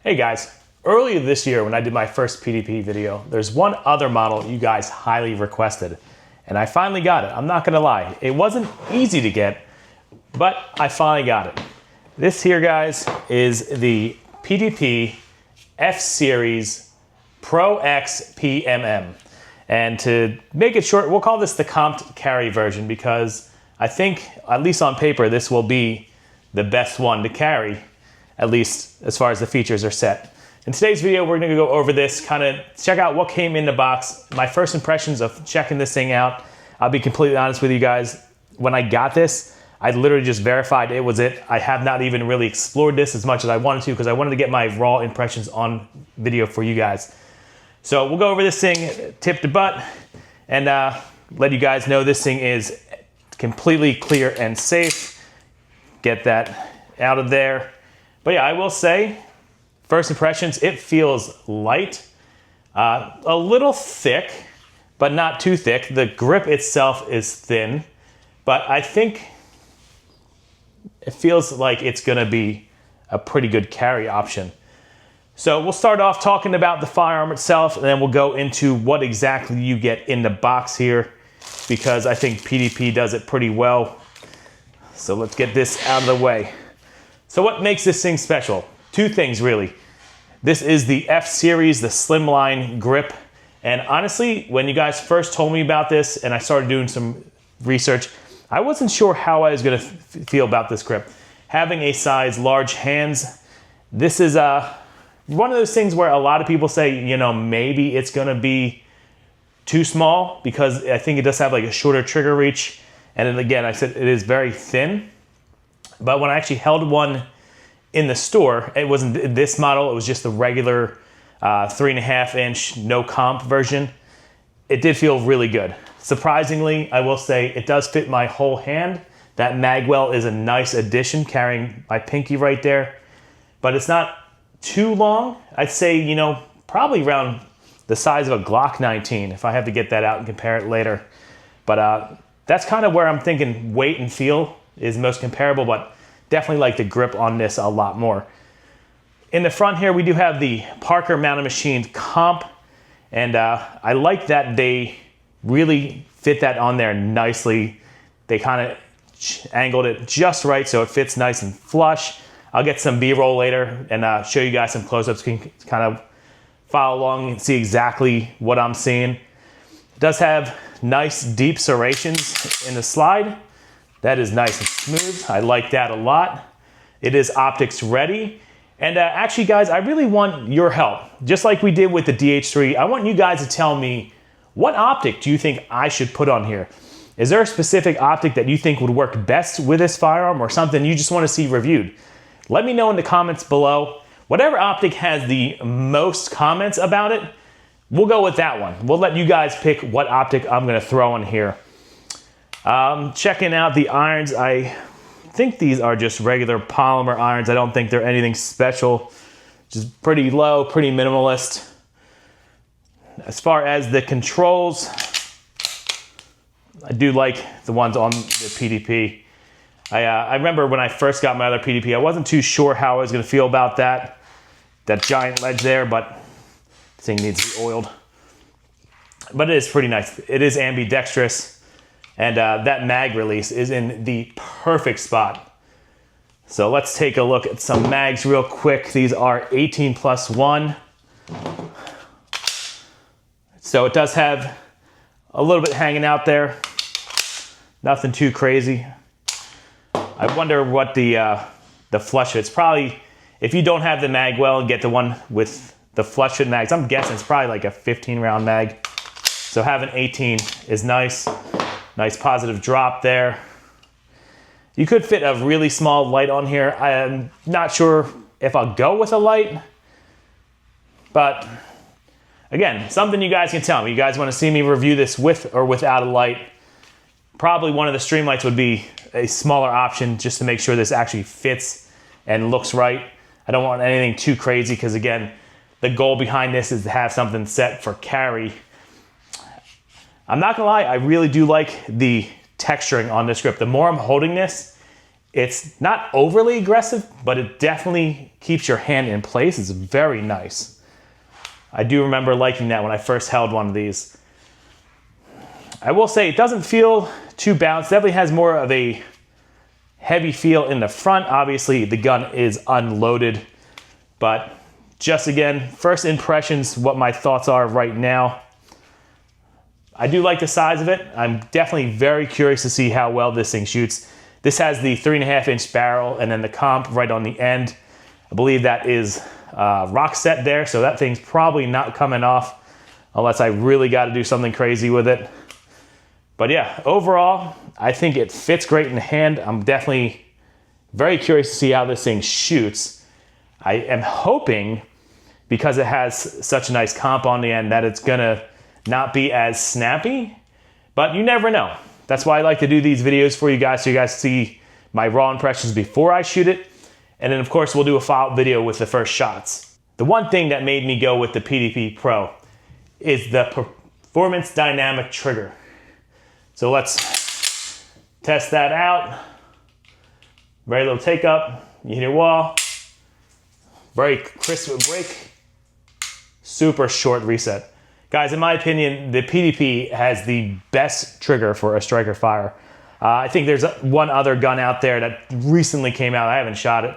Hey guys, earlier this year when I did my first PDP video, there's one other model you guys highly requested, and I finally got it. I'm not gonna lie, it wasn't easy to get, but I finally got it. This here, guys, is the PDP F-Series Pro X PMM. And to make it short, we'll call this the comp carry version because I think, at least on paper, this will be the best one to carry, at least as far as the features are set. In today's video, we're gonna go over this, kind of check out what came in the box, my first impressions of checking this thing out. I'll be completely honest with you guys. When I got this, I literally just verified it was it. I have not even really explored this as much as I wanted to because I wanted to get my raw impressions on video for you guys. So we'll go over this thing tip to butt and let you guys know this thing is completely clear and safe. Get that out of there. But yeah, I will say, first impressions, it feels light, a little thick, but not too thick. The grip itself is thin, but I think it feels like it's gonna be a pretty good carry option. So we'll start off talking about the firearm itself, and then we'll go into what exactly you get in the box here, because I think PDP does it pretty well. So let's get this out of the way. So what makes this thing special? Two things, really. This is the F-Series, the slimline grip. And honestly, when you guys first told me about this and I started doing some research, I wasn't sure how I was gonna feel about this grip. Having a size large hands, this is one of those things where a lot of people say, you know, maybe it's gonna be too small because I think it does have like a shorter trigger reach. And then again, I said it is very thin. But when I actually held one in the store, it wasn't this model, it was just the regular 3.5 inch no comp version. It did feel really good. Surprisingly, I will say it does fit my whole hand. That magwell is a nice addition, carrying my pinky right there. But it's not too long. I'd say, you know, probably around the size of a Glock 19 if I have to get that out and compare it later. But that's kind of where I'm thinking weight and feel is most comparable, but definitely like the grip on this a lot more. In the front here, we do have the Parker Mountain Machine comp, and I like that they really fit that on there nicely. They kind of angled it just right so it fits nice and flush. I'll get some B-roll later and show you guys some close-ups so you can kind of follow along and see exactly what I'm seeing. It does have nice deep serrations in the slide. That is nice and smooth. I like that a lot. It is optics ready. And actually, guys, I really want your help. Just like we did with the DH3, I want you guys to tell me, what optic do you think I should put on here? Is there a specific optic that you think would work best with this firearm or something you just want to see reviewed? Let me know in the comments below. Whatever optic has the most comments about it, we'll go with that one. We'll let you guys pick what optic I'm going to throw in here. Checking out the irons, I think these are just regular polymer irons. I don't think they're anything special. Just pretty low, pretty minimalist. As far as the controls, I do like the ones on the PDP. I remember when I first got my other PDP, I wasn't too sure how I was going to feel about that giant ledge there, but the thing needs to be oiled. But it is pretty nice. It is ambidextrous. And that mag release is in the perfect spot. So let's take a look at some mags real quick. These are 18+1. So it does have a little bit hanging out there. Nothing too crazy. I wonder what the flush fit's probably, if you don't have the mag well and get the one with the flush fit mags, I'm guessing it's probably like a 15 round mag. So having 18 is nice. Nice positive drop there. You could fit a really small light on here. I'm not sure if I'll go with a light, but again, something you guys can tell me. You guys want to see me review this with or without a light? Probably one of the stream lights would be a smaller option just to make sure this actually fits and looks right. I don't want anything too crazy because again, the goal behind this is to have something set for carry. I'm not gonna lie, I really do like the texturing on this grip. The more I'm holding this, It's not overly aggressive, but it definitely keeps your hand in place. It's very nice. I do remember liking that when I first held one of these. I will say it doesn't feel too balanced. Definitely has more of a heavy feel in the front. Obviously, the gun is unloaded, but just again, first impressions, what my thoughts are right now. I do like the size of it. I'm definitely very curious to see how well this thing shoots. This has the 3.5-inch barrel and then the comp right on the end. I believe that is rock set there, so that thing's probably not coming off unless I really got to do something crazy with it. But yeah, overall, I think it fits great in the hand. I'm definitely very curious to see how this thing shoots. I am hoping, because it has such a nice comp on the end, that it's gonna not be as snappy, but you never know. That's why I like to do these videos for you guys, so you guys see my raw impressions before I shoot it. And then of course, we'll do a follow-up video with the first shots. The one thing that made me go with the PDP Pro is the performance dynamic trigger. So let's test that out. Very little take up, you hit your wall. Very crisp break, super short reset. Guys, in my opinion, the PDP has the best trigger for a striker fire. I think there's one other gun out there that recently came out. I haven't shot it,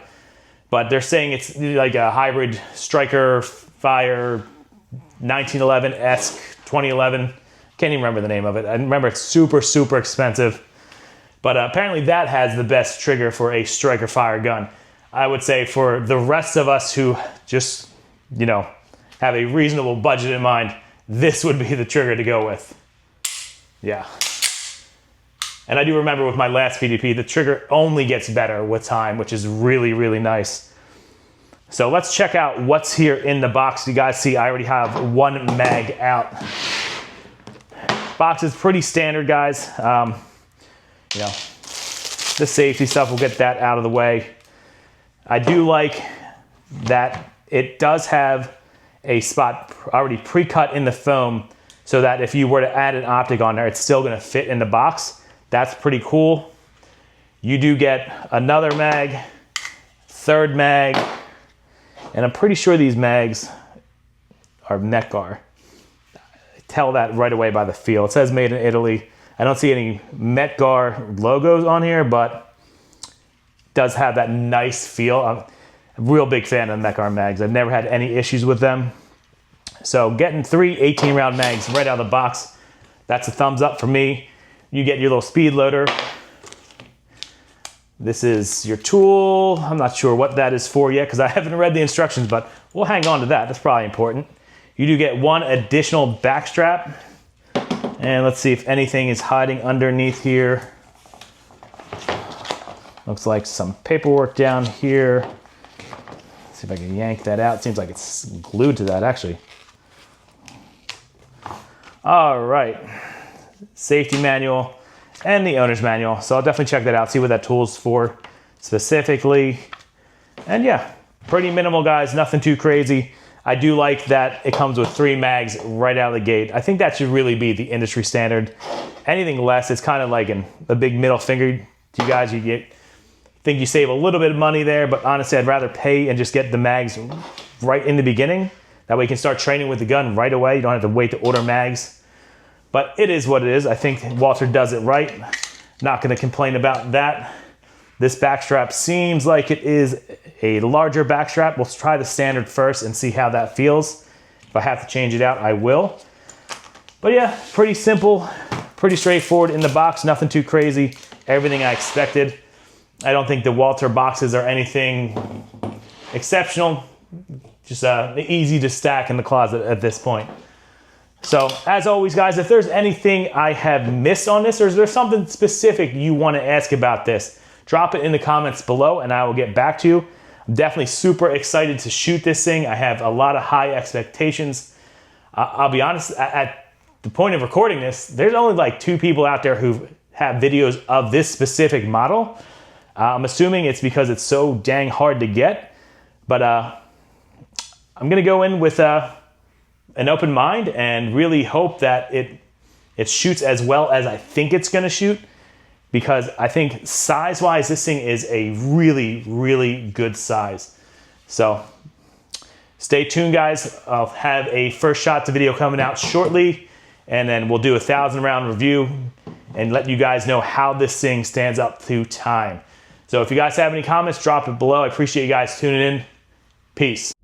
but they're saying it's like a hybrid striker fire 1911-esque 2011. Can't even remember the name of it. I remember it's super, super expensive. But apparently that has the best trigger for a striker fire gun. I would say for the rest of us who just, have a reasonable budget in mind, this would be the trigger to go with. Yeah. And I do remember with my last PDP, the trigger only gets better with time, which is really, really nice. So let's check out what's here in the box. You guys see I already have one mag out. Box is pretty standard, guys. The safety stuff, we'll get that out of the way. I do like that it does have a spot already pre-cut in the foam so that if you were to add an optic on there, it's still gonna fit in the box. That's pretty cool. You do get another mag, third mag, and I'm pretty sure these mags are Metgar. Tell that right away by the feel. It says made in Italy. I don't see any Metgar logos on here, but it does have that nice feel. I'm a real big fan of Metgar mags. I've never had any issues with them. So getting 3 18-round mags right out of the box, that's a thumbs up for me. You get your little speed loader. This is your tool. I'm not sure what that is for yet because I haven't read the instructions, but we'll hang on to that. That's probably important. You do get one additional back strap. And let's see if anything is hiding underneath here. Looks like some paperwork down here. Let's see if I can yank that out. Seems like it's glued to that actually. All right, safety manual and the owner's manual. So I'll definitely check that out, see what that tool's for specifically. And yeah, pretty minimal, guys, nothing too crazy. I do like that it comes with 3 mags right out of the gate. I think that should really be the industry standard. Anything less, it's kind of like a big middle finger to you guys. Think you save a little bit of money there, but honestly, I'd rather pay and just get the mags right in the beginning. That way you can start training with the gun right away. You don't have to wait to order mags. But it is what it is. I think Walther does it right. Not gonna complain about that. This backstrap seems like it is a larger backstrap. We'll try the standard first and see how that feels. If I have to change it out, I will. But yeah, pretty simple, pretty straightforward in the box, nothing too crazy. Everything I expected. I don't think the Walther boxes are anything exceptional. Just easy to stack in the closet at this point. So as always, guys, if there's anything I have missed on this, or is there something specific you want to ask about this, drop it in the comments below and I will get back to you. I'm definitely super excited to shoot this thing. I have a lot of high expectations. I'll be honest, at the point of recording this, there's only like 2 people out there who have videos of this specific model. I'm assuming it's because it's so dang hard to get, but I'm gonna go in with an open mind and really hope that it shoots as well as I think it's gonna shoot. because I think size-wise, this thing is a really, really good size. So stay tuned, guys. I'll have a first shot to video coming out shortly, and then we'll do a 1,000 round review and let you guys know how this thing stands up through time. So if you guys have any comments, drop it below. I appreciate you guys tuning in. Peace.